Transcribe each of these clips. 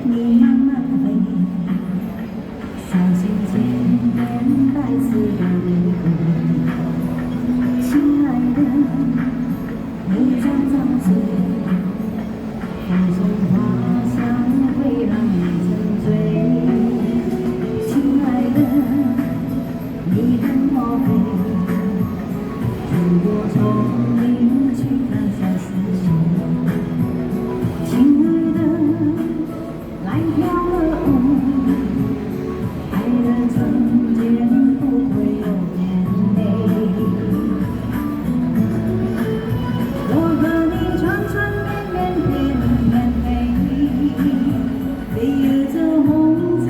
你慢慢飞，小心千年白丝的玫瑰。亲爱的，你张张嘴，风中花香会让你沉醉。亲爱的，你跟我飞，穿过丛林去看小星星。亲爱的，来跳个舞，爱的春天不会有眼泪。我和你缠缠绵绵，绵绵飞，飞越这红尘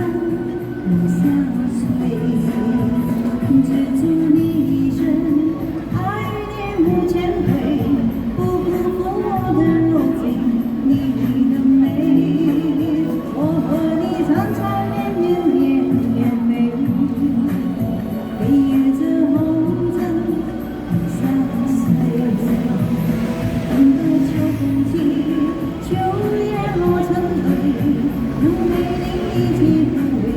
如相随，追逐你一生，爱恋无前退，不辜负我的柔情，你的美。我和你缠缠绵绵，绵绵飞，飞越这红尘如相随。等待秋风起，秋叶落成堆，能陪你一起抚慰。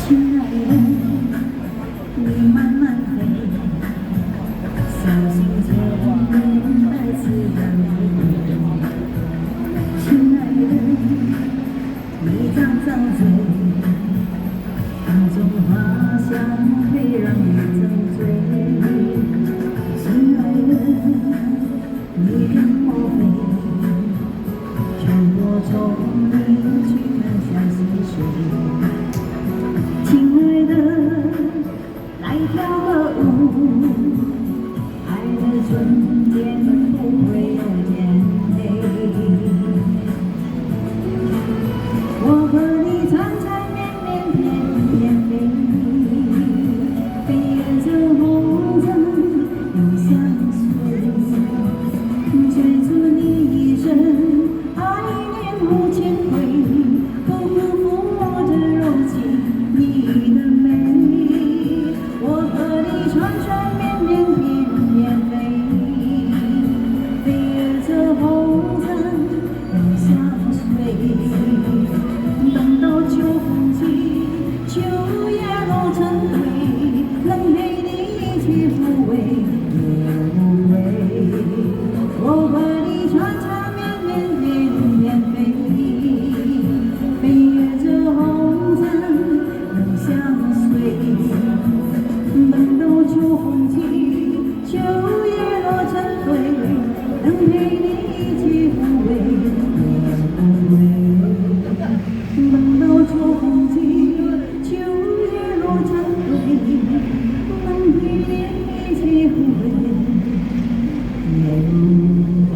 亲爱的，你慢慢飞，小心千年白丝的玫瑰。亲爱的，你张张嘴，风中花香会让你沉醉。亲爱的，你跟我飞，穿过丛林去看小溪水。亲爱的，来跳个舞，爱的春天不会有眼泪。我和你缠缠绵绵，绵绵飞，飞越这红尘永相随，追逐你一生，爱恋无前退，不辜负我的柔情，你的美。我和你缠缠绵绵，绵绵飞，飞越这红尘永相随。等到秋风起，秋叶落成堆，能陪你一起抚慰，也无悔。我和你缠缠绵绵，绵绵飞，飞越这红尘永相随。等到秋风起，秋叶落成堆，能陪你一起抚慰，也无悔。等到秋风起，秋叶落成堆，能陪你一起抚慰，也无悔。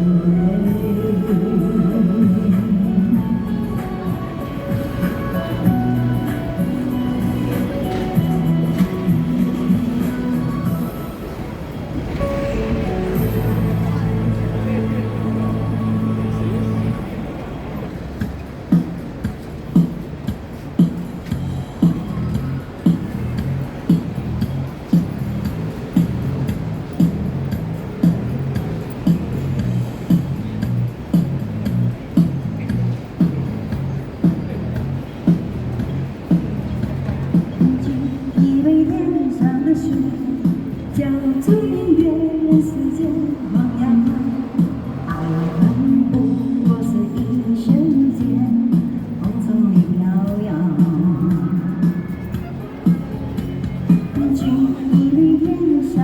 以为天上的雪叫做音乐，人世间茫茫，爱恨不过是一瞬间，风中里飘扬。君以为天上